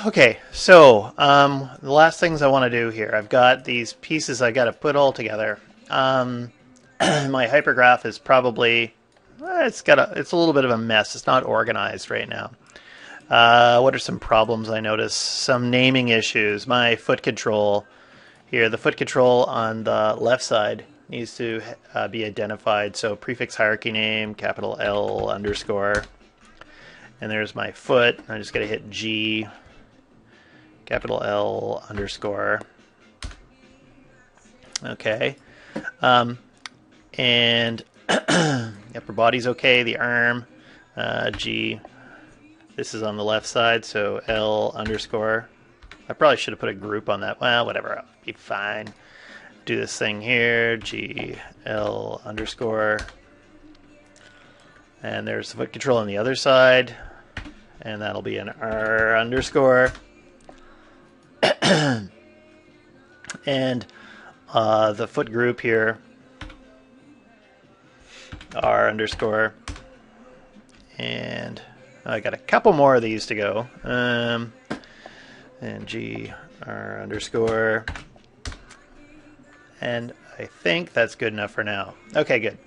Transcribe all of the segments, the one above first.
Okay, so the last things I want to do here, I've got these pieces I got to put all together. My hypergraph is probably it's a little bit of a mess. It's not organized right now. What are some problems I notice? Some naming issues. My foot control here, the foot control on the left side needs to be identified. So prefix hierarchy name, capital L underscore. And there's my foot. I'm just going to hit G, capital L underscore. Okay. And upper body's okay. The arm, G. This is on the left side, so L underscore. I probably should have put a group on that. Well, whatever. I'll be fine. Do this thing here. G, L underscore. And there's the foot control on the other side. And that'll be an R underscore. And the foot group here, R underscore. And I got a couple more of these to go. And G, R underscore. And I think that's good enough for now. Okay, good.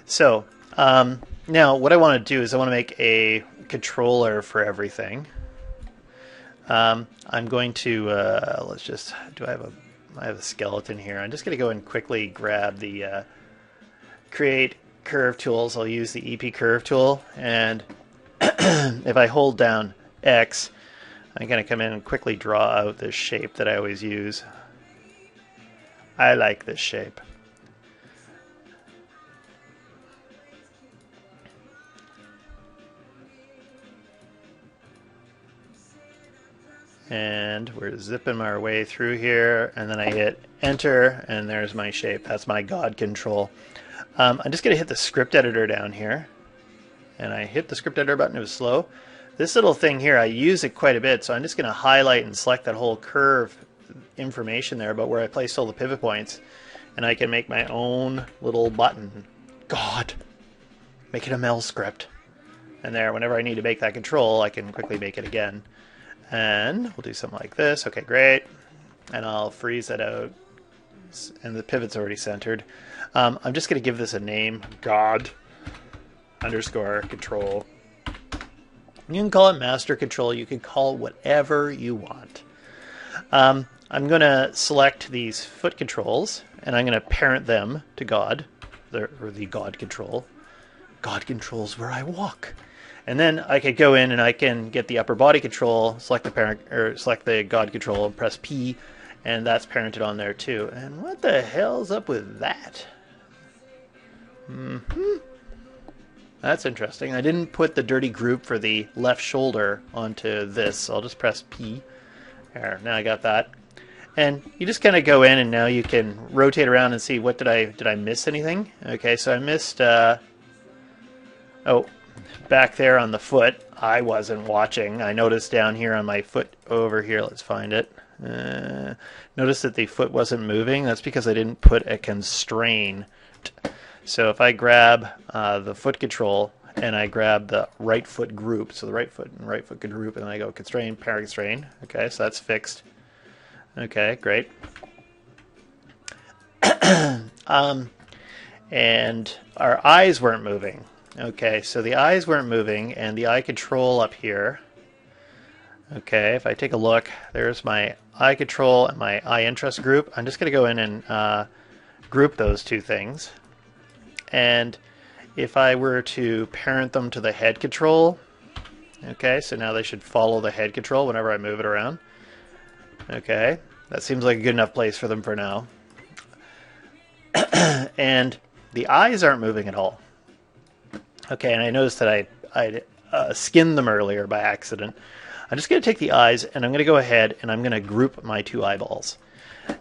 So now what I want to do is I want to make a controller for everything. I'm going to let's just I have a skeleton here. I'm just going to go and quickly grab the create curve tools. I'll use the EP curve tool, and if I hold down X, I'm going to come in and quickly draw out this shape that I always use. I like this shape. And we're zipping our way through here, and then I hit enter, and there's my shape. That's my God control. I'm just going to hit the script editor down here, and I hit the script editor button. It was slow. This little thing here, I use it quite a bit, so I'm just going to highlight and select that whole curve information there about where I placed all the pivot points, and I can make my own little button. God, make it a Mel script. And there, whenever I need to make that control, I can quickly make it again. And we'll do something like this. Okay, great. And I'll freeze that out. And the pivot's already centered. I'm just going to give this a name. God underscore control. You can call it master control. You can call it whatever you want. I'm going to select these foot controls, and I'm going to parent them to God, or the God control. God controls where I walk. And then I could go in and I can get the upper body control, select the parent or select the God control, and press P, and that's parented on there too. And what the hell's up with that? That's interesting. I didn't put the dirty group for the left shoulder onto this, so I'll just press P. There, now I got that. And you just kind of go in, and now you can rotate around and see what did I miss anything? Okay, so I missed back there on the foot, I wasn't watching. I noticed down here on my foot over here, let's find it. Notice that the foot wasn't moving. That's because I didn't put a constraint. So if I grab the foot control and I grab the right foot group, so the right foot and right foot group, and then I go constrain, parent constrain. Okay, so that's fixed. Okay, great. And our eyes weren't moving. Okay, so the eyes weren't moving, and the eye control up here. Okay, if I take a look, there's my eye control and my eye interest group. I'm just going to go in and group those two things. And if I were to parent them to the head control, okay, so now they should follow the head control whenever I move it around. Okay, that seems like a good enough place for them for now. And the eyes aren't moving at all. Okay, and I noticed that I skinned them earlier by accident. I'm just going to take the eyes, and I'm going to go ahead, and I'm going to group my two eyeballs.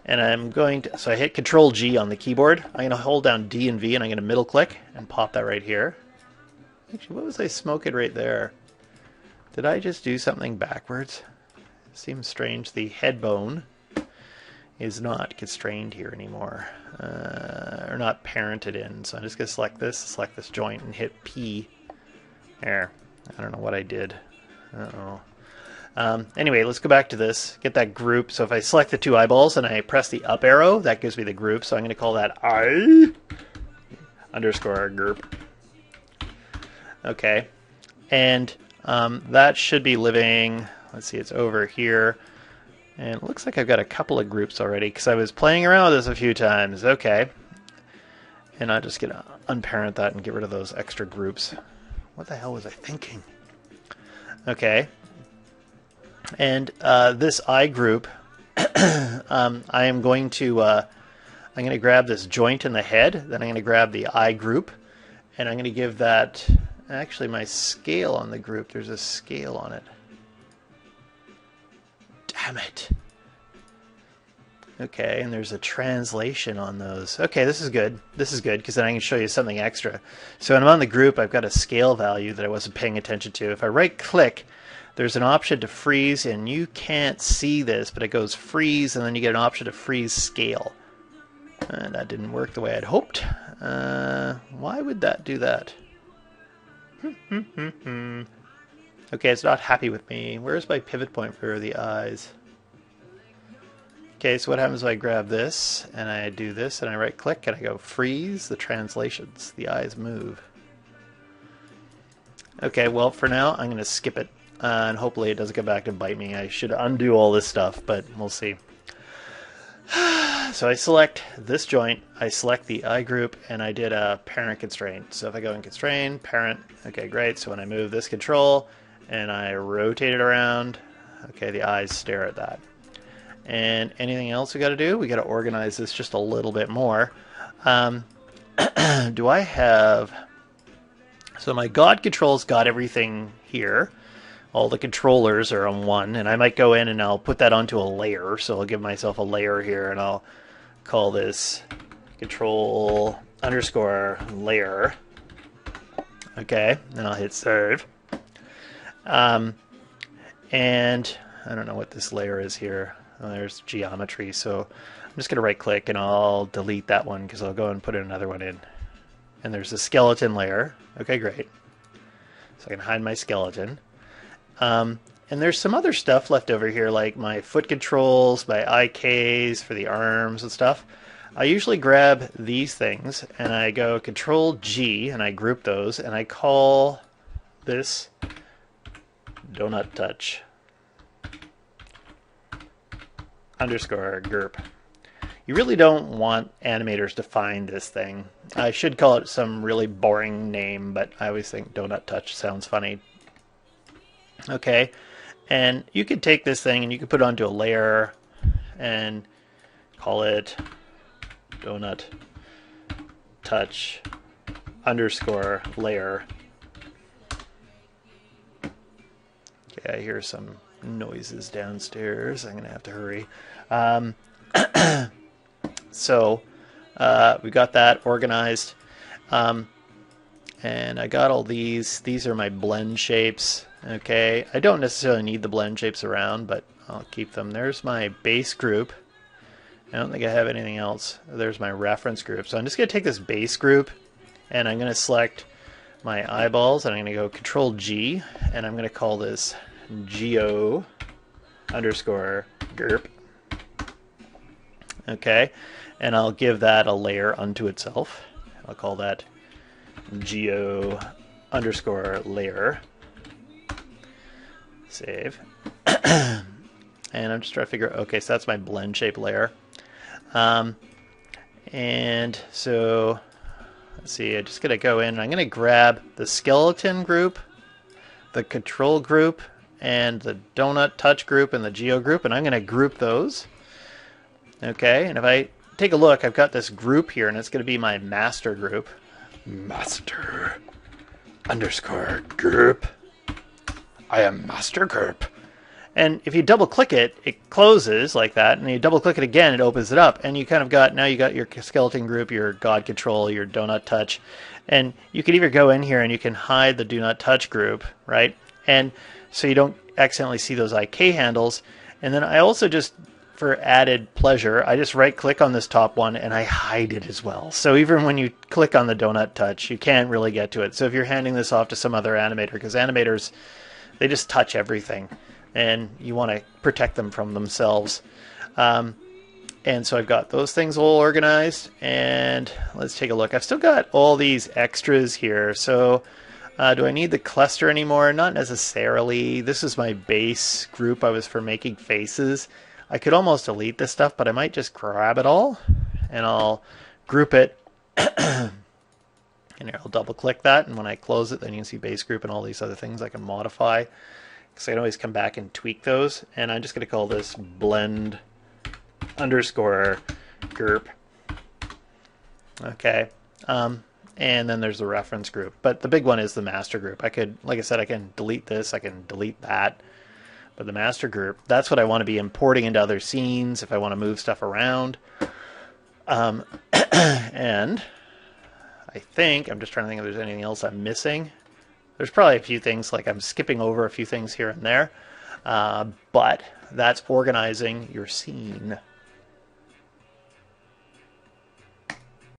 And I'm going to, so I hit Control G on the keyboard. I'm going to hold down D and V, and I'm going to middle click and pop that right here. Actually, what was I smoking right there? Did I just do something backwards? It seems strange. The head bone is not constrained here anymore, or not parented in. So I'm just going to select this joint, and hit P. There. I don't know what I did. Uh-oh. Anyway, let's go back to this, get that group. So if I select the two eyeballs and I press the up arrow, that gives me the group. So I'm going to call that eye underscore group. Okay, and that should be living, let's see, it's over here. And it looks like I've got a couple of groups already because I was playing around with this a few times. Okay. And I'm just going to unparent that and get rid of those extra groups. What the hell was I thinking? Okay. And this I group, I am going to I'm going to grab this joint in the head. Then I'm going to grab the I group. And I'm going to give that, actually my scale on the group, there's a scale on it. Damn it. Okay, and there's a translation on those. Okay, this is good. This is good because then I can show you something extra. So when I'm on the group, I've got a scale value that I wasn't paying attention to. If I right-click, there's an option to freeze, and you can't see this, but it goes freeze, and then you get an option to freeze scale. And that didn't work the way I'd hoped. Why would that do that? Okay, it's not happy with me. Where's my pivot point for the eyes? Okay, so what happens if I grab this, and I do this, and I right-click, and I go freeze the translations. The eyes move. Okay, well, for now, I'm going to skip it, and hopefully it doesn't come back and bite me. I should undo all this stuff, but we'll see. So I select this joint, I select the I group, and I did a parent constraint. So if I go in constrain, parent, okay, great. So when I move this control, and I rotate it around, okay, the eyes stare at that. And anything else we got to do? We got to organize this just a little bit more. Do I have... So my God control's got everything here. All the controllers are on one, and I might go in and I'll put that onto a layer. So I'll give myself a layer here, and I'll call this control underscore layer. Okay, and I'll hit save. And I don't know what this layer is here. Oh, there's geometry, so I'm just going to right click and I'll delete that one because I'll go and put another one in. And there's a skeleton layer. Okay, great. So I can hide my skeleton. And there's some other stuff left over here, like my foot controls, my IKs for the arms and stuff. I usually grab these things and I go Control G and I group those and I call this Donut Touch underscore GURP. You really don't want animators to find this thing. I should call it some really boring name, but I always think Donut Touch sounds funny. Okay, and you could take this thing and you could put it onto a layer and call it Donut Touch underscore layer. Okay, I hear some noises downstairs. I'm gonna have to hurry. So we got that organized, and I got all these. These are my blend shapes. Okay, I don't necessarily need the blend shapes around, but I'll keep them. There's my base group. I don't think I have anything else. There's my reference group. So I'm just going to take this base group, and I'm going to select my eyeballs, and I'm going to go Control G, and I'm going to call this Geo underscore GURP. Okay, and I'll give that a layer unto itself. I'll call that Geo underscore layer. Save. And I'm just trying to figure, okay, so that's my blend shape layer. And so, let's see, I'm just going to go in and I'm going to grab the skeleton group, the control group, and the donut touch group and the geo group, and I'm going to group those. Okay, and if I take a look, I've got this group here, and it's going to be my master group. Master underscore group. I am master group. And if you double click it, it closes like that, and you double click it again, it opens it up, and you kind of got, now you got your skeleton group, your God control, your donut touch, and you can either go in here and you can hide the do not touch group, right? And so you don't accidentally see those IK handles. And then I also just, for added pleasure, I just right click on this top one and I hide it as well. So even when you click on the donut touch, you can't really get to it. So if you're handing this off to some other animator, because animators, they just touch everything. and you want to protect them from themselves. And so I've got those things all organized, and let's take a look. I've still got all these extras here. So do I need the cluster anymore? Not necessarily. This is my base group I was for making faces. I could almost delete this stuff, but I might just grab it all, and I'll group it. And I'll double click that, and when I close it, then you can see base group and all these other things I can modify. Because I can always come back and tweak those. And I'm just going to call this blend underscore group. Okay. And then there's the reference group. But the big one is the master group. I could, like I said, I can delete this, I can delete that. But the master group, that's what I want to be importing into other scenes if I want to move stuff around. And I think, I'm just trying to think if there's anything else I'm missing. There's probably a few things, like I'm skipping over a few things here and there. But that's organizing your scene.